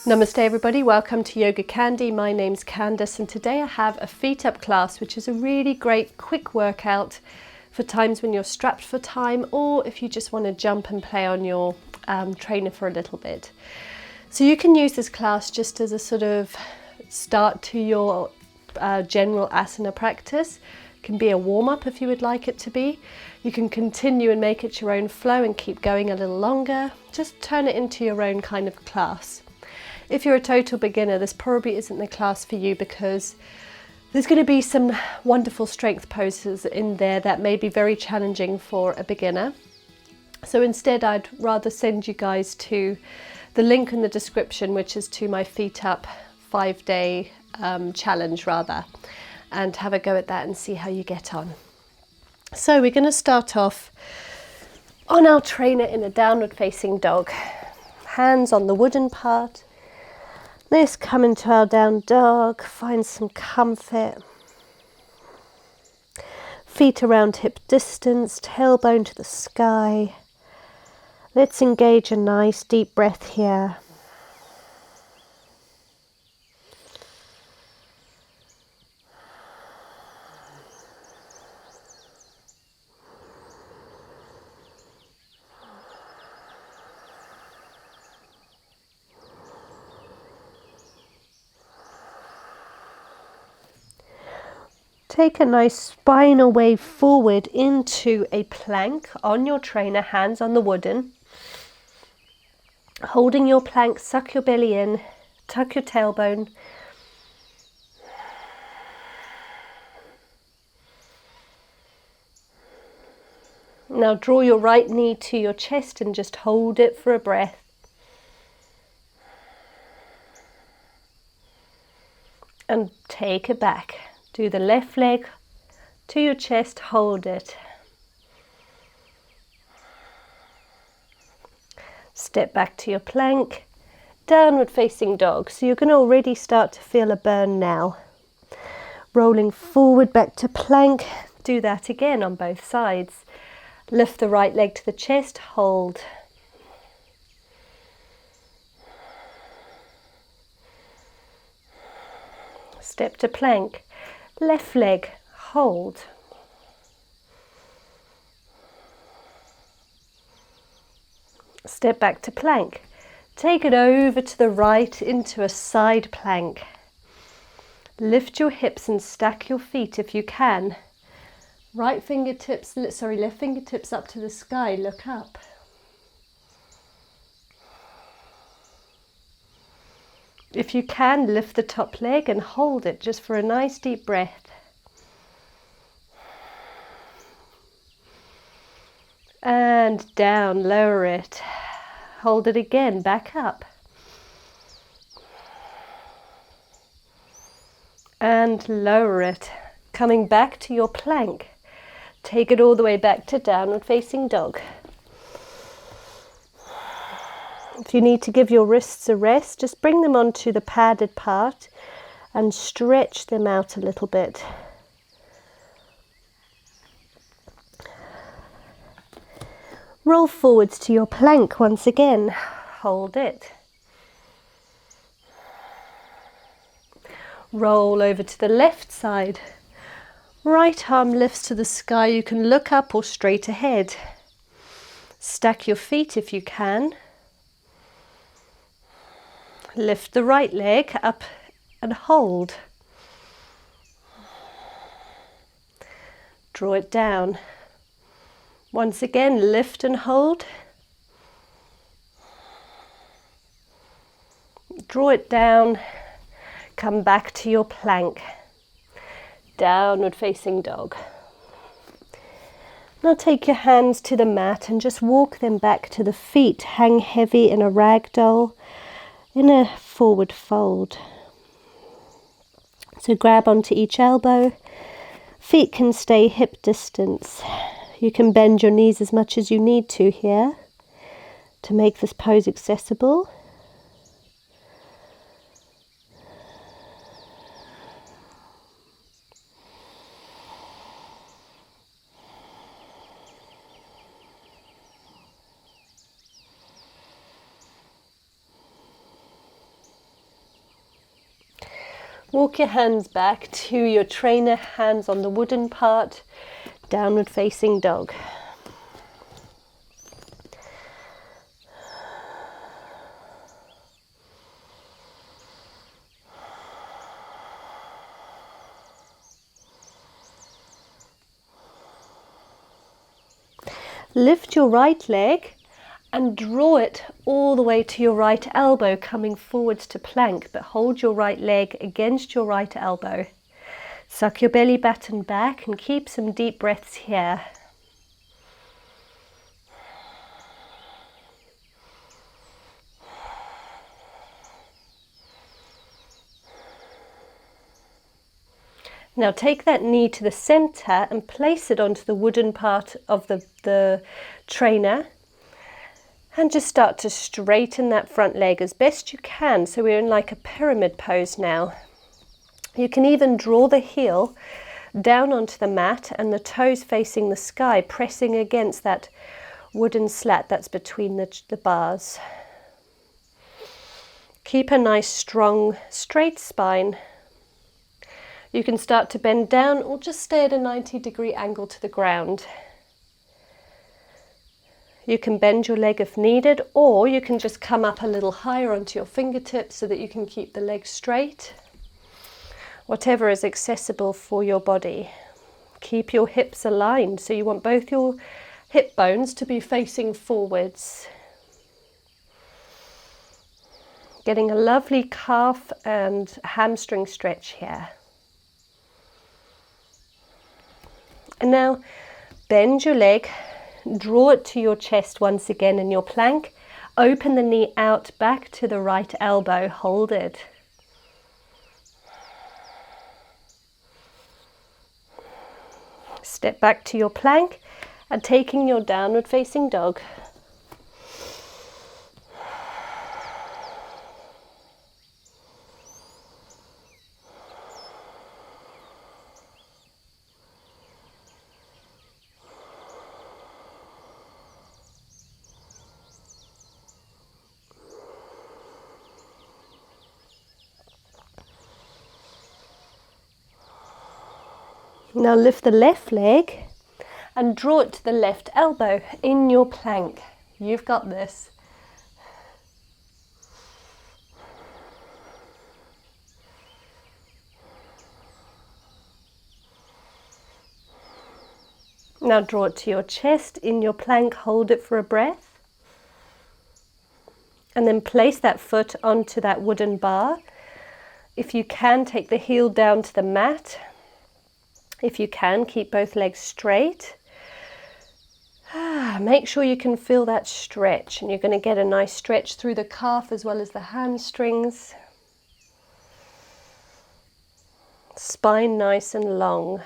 Namaste everybody, welcome to YogaCandi. My name's Candace and today I have a FeetUp class, which is a really great quick workout for times when you're strapped for time or if you just want to jump and play on your trainer for a little bit. So you can use this class just as a sort of start to your general asana practice. It can be a warm-up if you would like it to be. You can continue and make it your own flow and keep going a little longer. Just turn it into your own kind of class. If you're a total beginner, this probably isn't the class for you because there's going to be some wonderful strength poses in there that may be very challenging for a beginner. So instead, I'd rather send you guys to the link in the description, which is to my FeetUp 5-day challenge rather, and have a go at that and see how you get on. So we're going to start off on our trainer in a downward facing dog. Hands on the wooden part. Let's come into our down dog, find some comfort. Feet around hip distance, tailbone to the sky. Let's engage a nice deep breath here. Take a nice spinal wave forward into a plank on your trainer, hands on the wooden. Holding your plank, suck your belly in, tuck your tailbone. Now draw your right knee to your chest and just hold it for a breath. And take it back. Do the left leg to your chest, hold it. Step back to your plank, downward facing dog. So you're going to already start to feel a burn now. Rolling forward back to plank, do that again on both sides. Lift the right leg to the chest, hold. Step to plank. Left leg, hold. Step back to plank. Take it over to the right into a side plank. Lift your hips and stack your feet if you can. Left fingertips up to the sky, look up. If you can, lift the top leg and hold it just for a nice deep breath. And down, lower it. Hold it again, back up. And lower it. Coming back to your plank. Take it all the way back to downward facing dog. If you need to give your wrists a rest, just bring them onto the padded part and stretch them out a little bit. Roll forwards to your plank once again. Hold it. Roll over to the left side. Right arm lifts to the sky. You can look up or straight ahead. Stack your feet if you can. Lift the right leg up and hold. Draw it down. Once again, lift and hold. Draw it down. Come back to your plank. Downward facing dog. Now take your hands to the mat and just walk them back to the feet. Hang heavy in a ragdoll. In a forward fold. So grab onto each elbow. Feet can stay hip distance. You can bend your knees as much as you need to here to make this pose accessible. Walk your hands back to your trainer, hands on the wooden part, downward facing dog. Lift your right leg and draw it all the way to your right elbow, coming forwards to plank, but hold your right leg against your right elbow. Suck your belly button back and keep some deep breaths here. Now take that knee to the center and place it onto the wooden part of the trainer. And just start to straighten that front leg as best you can. So we're in like a pyramid pose now. You can even draw the heel down onto the mat and the toes facing the sky, pressing against that wooden slat that's between the bars. Keep a nice, strong, straight spine. You can start to bend down or just stay at a 90-degree angle to the ground. You can bend your leg if needed, or you can just come up a little higher onto your fingertips so that you can keep the leg straight. Whatever is accessible for your body. Keep your hips aligned, so you want both your hip bones to be facing forwards. Getting a lovely calf and hamstring stretch here. And now bend your leg. Draw it to your chest once again in your plank. Open the knee out back to the right elbow. Hold it. Step back to your plank and taking your downward facing dog. Now lift the left leg and draw it to the left elbow in your plank. You've got this. Now draw it to your chest in your plank, hold it for a breath. And then place that foot onto that wooden bar. If you can, take the heel down to the mat. If you can, keep both legs straight. Make sure you can feel that stretch, and you're going to get a nice stretch through the calf as well as the hamstrings. Spine nice and long.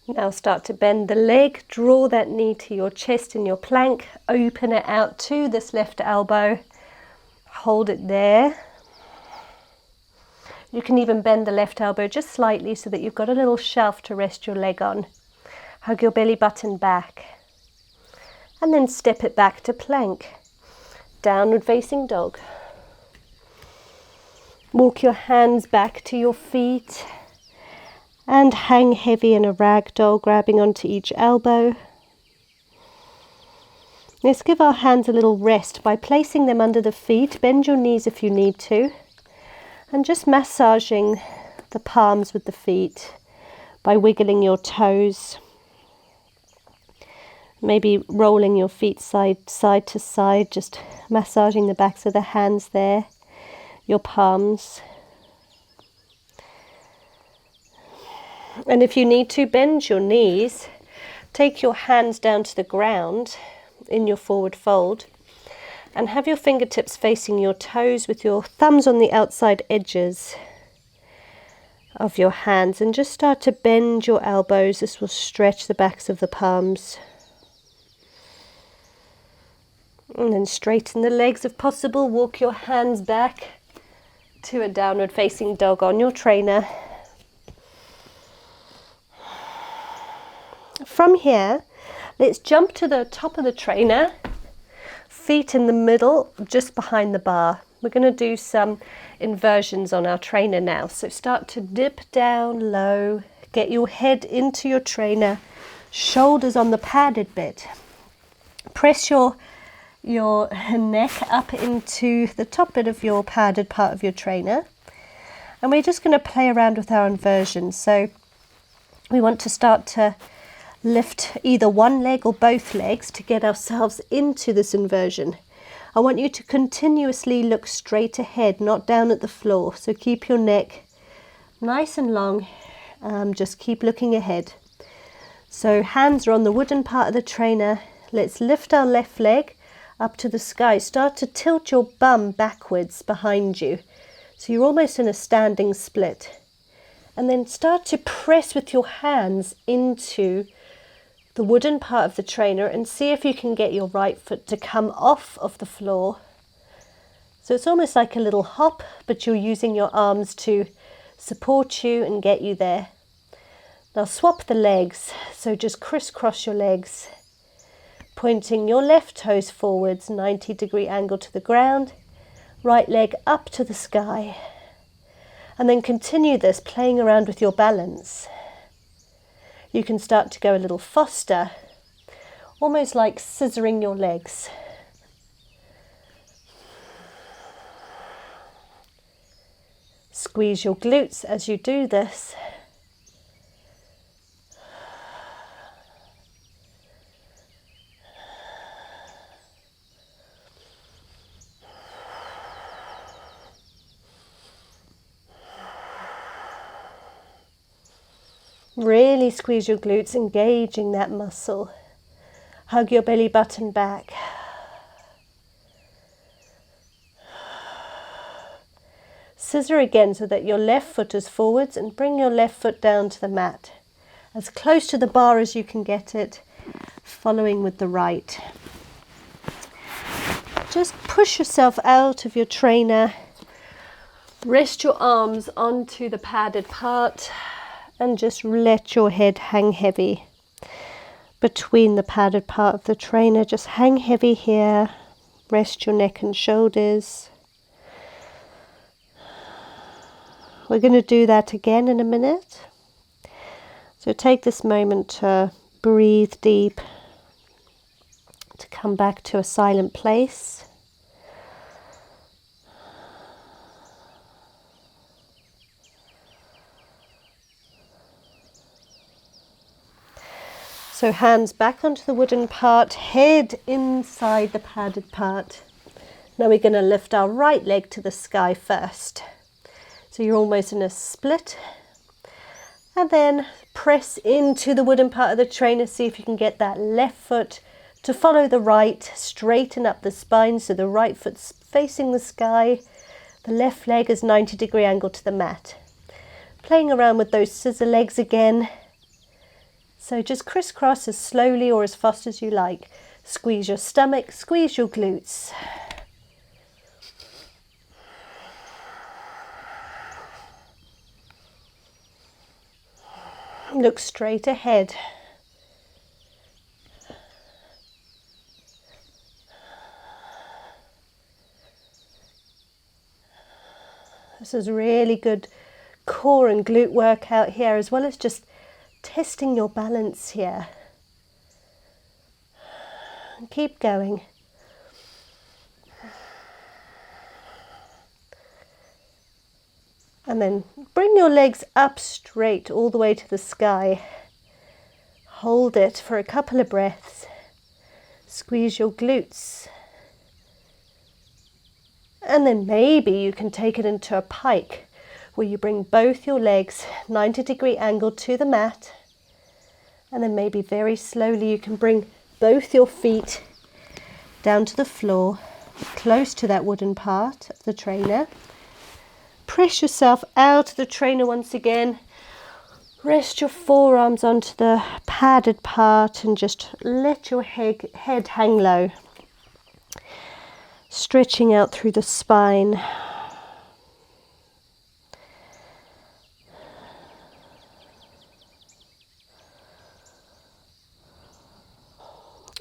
Now start to bend the leg, draw that knee to your chest in your plank, open it out to this left elbow, hold it there. You can even bend the left elbow just slightly so that you've got a little shelf to rest your leg on. Hug your belly button back and then step it back to plank, downward facing dog. Walk your hands back to your feet. And hang heavy in a ragdoll, grabbing onto each elbow. Let's give our hands a little rest by placing them under the feet. Bend your knees if you need to. And just massaging the palms with the feet by wiggling your toes. Maybe rolling your feet side to side, just massaging the backs of the hands there, your palms. And if you need to, bend your knees, take your hands down to the ground in your forward fold and have your fingertips facing your toes with your thumbs on the outside edges of your hands, and just start to bend your elbows. This will stretch the backs of the palms. And then straighten the legs if possible. Walk your hands back to a downward facing dog on your trainer. From here, let's jump to the top of the trainer, feet in the middle, just behind the bar. We're going to do some inversions on our trainer now. So start to dip down low, get your head into your trainer, shoulders on the padded bit. Press your neck up into the top bit of your padded part of your trainer. And we're just going to play around with our inversion. So we want to start to lift either one leg or both legs to get ourselves into this inversion. I want you to continuously look straight ahead, not down at the floor. So keep your neck nice and long. Just keep looking ahead. So hands are on the wooden part of the trainer. Let's lift our left leg up to the sky. Start to tilt your bum backwards behind you. So you're almost in a standing split. And then start to press with your hands into the wooden part of the trainer and see if you can get your right foot to come off of the floor. So it's almost like a little hop, but you're using your arms to support you and get you there. Now swap the legs. So just crisscross your legs, pointing your left toes forwards, 90-degree angle to the ground, right leg up to the sky. And then continue this, playing around with your balance. You can start to go a little faster, almost like scissoring your legs. Squeeze your glutes as you do this. Really squeeze your glutes, engaging that muscle. Hug your belly button back. Scissor again so that your left foot is forwards and bring your left foot down to the mat. As close to the bar as you can get it, following with the right. Just push yourself out of your trainer. Rest your arms onto the padded part. And just let your head hang heavy between the padded part of the trainer. Just hang heavy here. Rest your neck and shoulders. We're going to do that again in a minute. So take this moment to breathe deep, to come back to a silent place. So hands back onto the wooden part, head inside the padded part. Now we're going to lift our right leg to the sky first. So you're almost in a split. And then press into the wooden part of the trainer. See if you can get that left foot to follow the right. Straighten up the spine so the right foot's facing the sky. The left leg is 90-degree angle to the mat. Playing around with those scissor legs again. So just crisscross as slowly or as fast as you like. Squeeze your stomach, squeeze your glutes. Look straight ahead. This is really good core and glute workout here, as well as just testing your balance here. And keep going. And then bring your legs up straight all the way to the sky. Hold it for a couple of breaths. Squeeze your glutes. And then maybe you can take it into a pike, where you bring both your legs 90-degree angle to the mat. And then maybe very slowly you can bring both your feet down to the floor, close to that wooden part of the trainer. Press yourself out of the trainer once again. Rest your forearms onto the padded part and just let your head hang low. stretching out through the spine.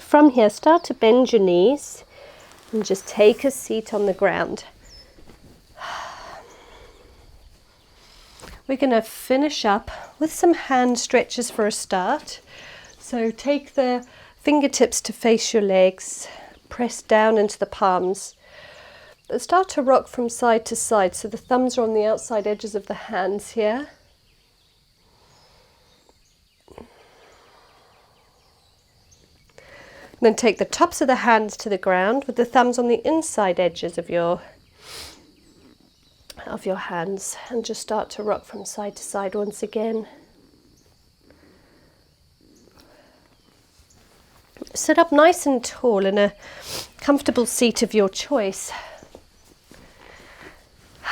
From here, start to bend your knees and just take a seat on the ground. We're going to finish up with some hand stretches for a start. So take the fingertips to face your legs, press down into the palms. Start to rock from side to side, so the thumbs are on the outside edges of the hands here. Then take the tops of the hands to the ground with the thumbs on the inside edges of your hands, and just start to rock from side to side once again. Sit up nice and tall in a comfortable seat of your choice.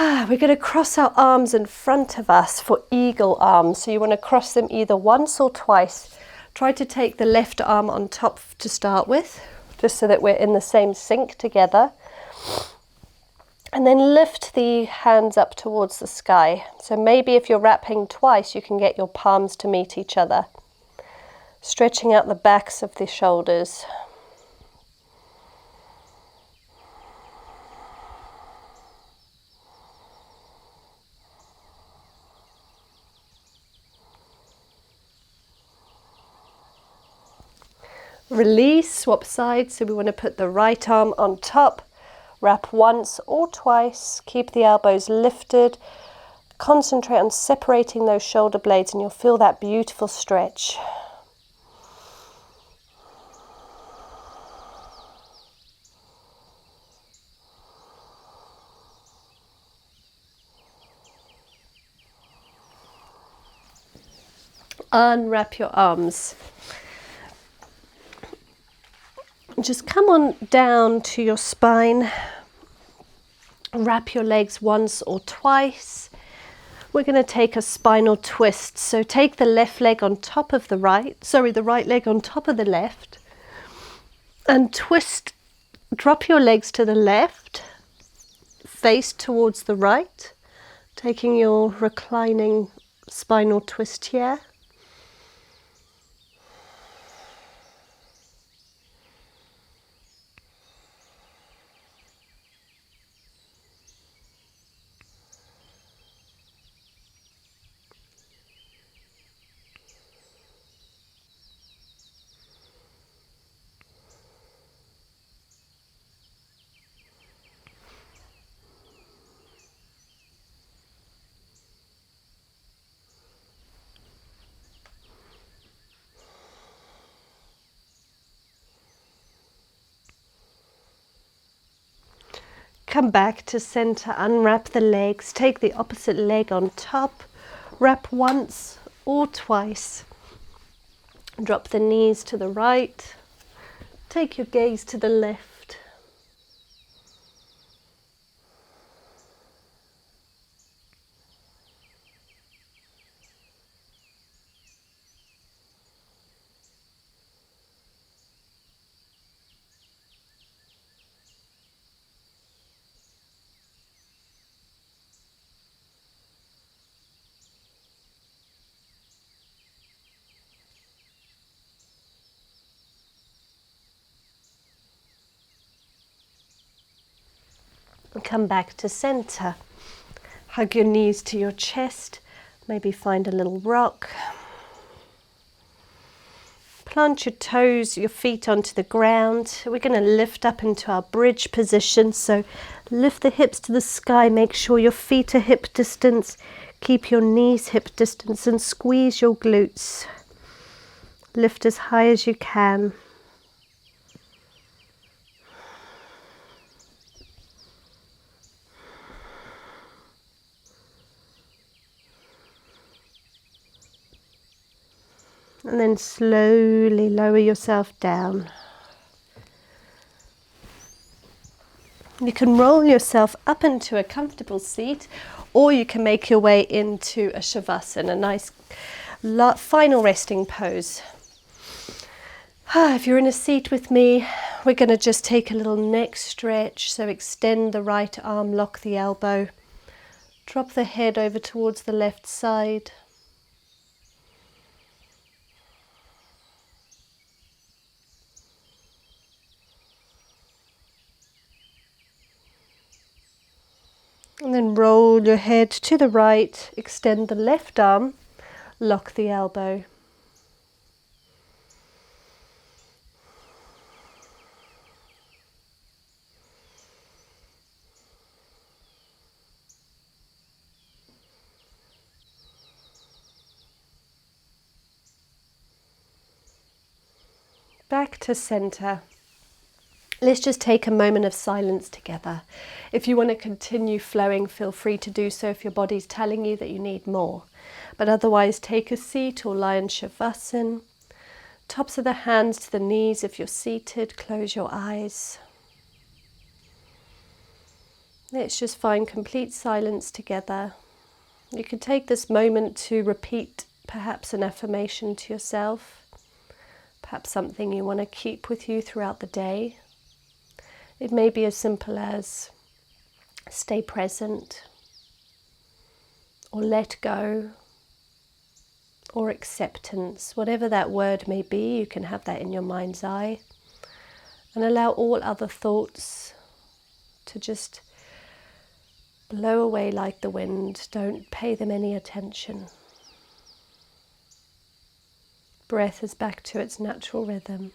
We're going to cross our arms in front of us for eagle arms. So you want to cross them either once or twice. Try to take the left arm on top to start with, just so that we're in the same sync together. And then lift the hands up towards the sky. So maybe if you're wrapping twice, you can get your palms to meet each other. Stretching out the backs of the shoulders. Release, swap sides. So we want to put the right arm on top. Wrap once or twice, keep the elbows lifted, concentrate on separating those shoulder blades and you'll feel that beautiful stretch. Unwrap your arms. Just come on down to your spine. Wrap your legs once or twice. We're going to take a spinal twist. So take the left leg on top of the right leg on top of the left, and twist. Drop your legs to the left, face towards the right, taking your reclining spinal twist here. Come back to center, unwrap the legs, take the opposite leg on top, wrap once or twice, drop the knees to the right, take your gaze to the left. And come back to center. Hug your knees to your chest. Maybe find a little rock. Plant your toes, your feet onto the ground. We're going to lift up into our bridge position. So lift the hips to the sky. Make sure your feet are hip distance. Keep your knees hip distance and squeeze your glutes. Lift as high as you can. And then slowly lower yourself down. You can roll yourself up into a comfortable seat, or you can make your way into a shavasana, a nice final resting pose. If you're in a seat with me, we're going to just take a little neck stretch. So extend the right arm, lock the elbow, drop the head over towards the left side. And then roll your head to the right, extend the left arm, lock the elbow. Back to center. Let's just take a moment of silence together. If you want to continue flowing, feel free to do so if your body's telling you that you need more. But otherwise, take a seat or lie in Shavasana. Tops of the hands to the knees. If you're seated, close your eyes. Let's just find complete silence together. You can take this moment to repeat perhaps an affirmation to yourself. Perhaps something you want to keep with you throughout the day. It may be as simple as stay present, or let go, or acceptance. Whatever that word may be, you can have that in your mind's eye. And allow all other thoughts to just blow away like the wind. Don't pay them any attention. Breath is back to its natural rhythm.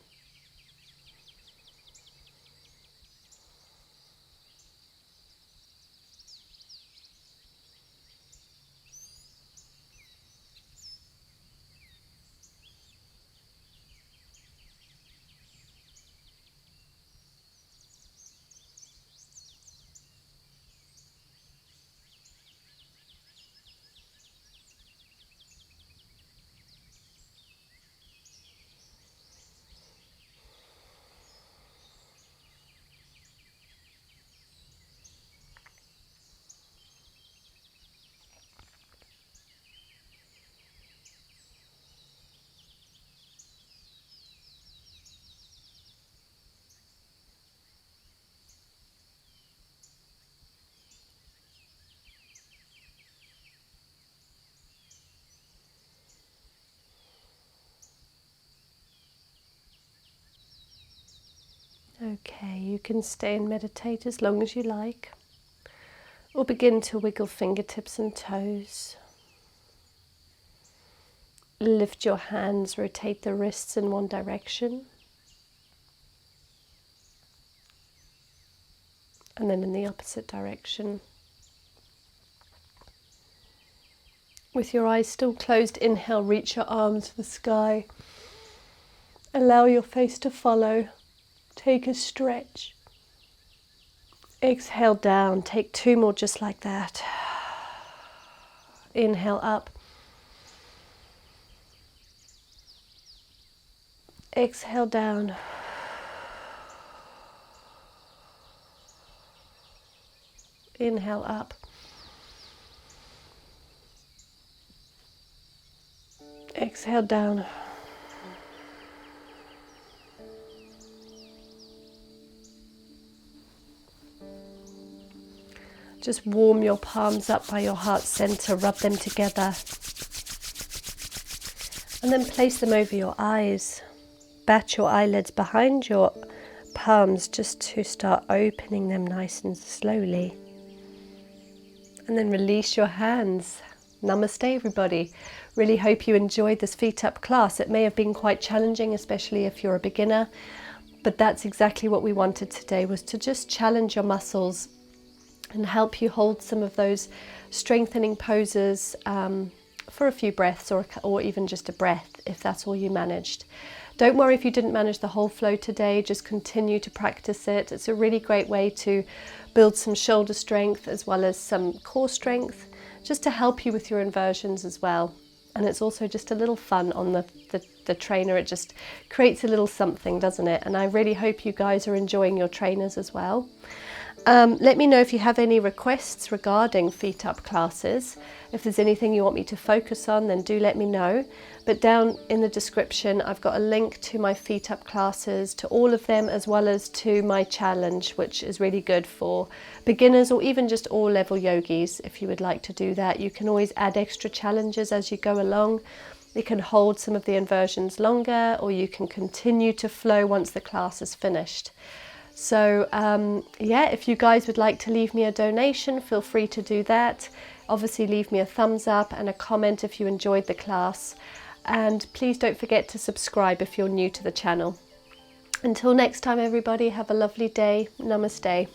Okay, you can stay and meditate as long as you like, or begin to wiggle fingertips and toes. Lift your hands, rotate the wrists in one direction, and then in the opposite direction. With your eyes still closed, inhale, reach your arms to the sky. Allow your face to follow. Take a stretch. Exhale down. Take two more just like that. Inhale up. Exhale down. Inhale up. Exhale down. Just warm your palms up by your heart center, rub them together. And then place them over your eyes. Bat your eyelids behind your palms just to start opening them nice and slowly. And then release your hands. Namaste, everybody. Really hope you enjoyed this FeetUp class. It may have been quite challenging, especially if you're a beginner, but that's exactly what we wanted today, was to just challenge your muscles and help you hold some of those strengthening poses for a few breaths, or even just a breath, if that's all you managed. Don't worry if you didn't manage the whole flow today, just continue to practice it. It's a really great way to build some shoulder strength as well as some core strength, just to help you with your inversions as well. And it's also just a little fun on the trainer. It just creates a little something, doesn't it? And I really hope you guys are enjoying your trainers as well. Let me know if you have any requests regarding FeetUp classes. If there's anything you want me to focus on, then do let me know. But down in the description, I've got a link to my FeetUp classes, to all of them, as well as to my challenge, which is really good for beginners or even just all level yogis. If you would like to do that, you can always add extra challenges as you go along. You can hold some of the inversions longer, or you can continue to flow once the class is finished. So yeah, if you guys would like to leave me a donation, feel free to do that. Obviously leave me a thumbs up and a comment if you enjoyed the class. And please don't forget to subscribe if you're new to the channel. Until next time everybody, have a lovely day. Namaste.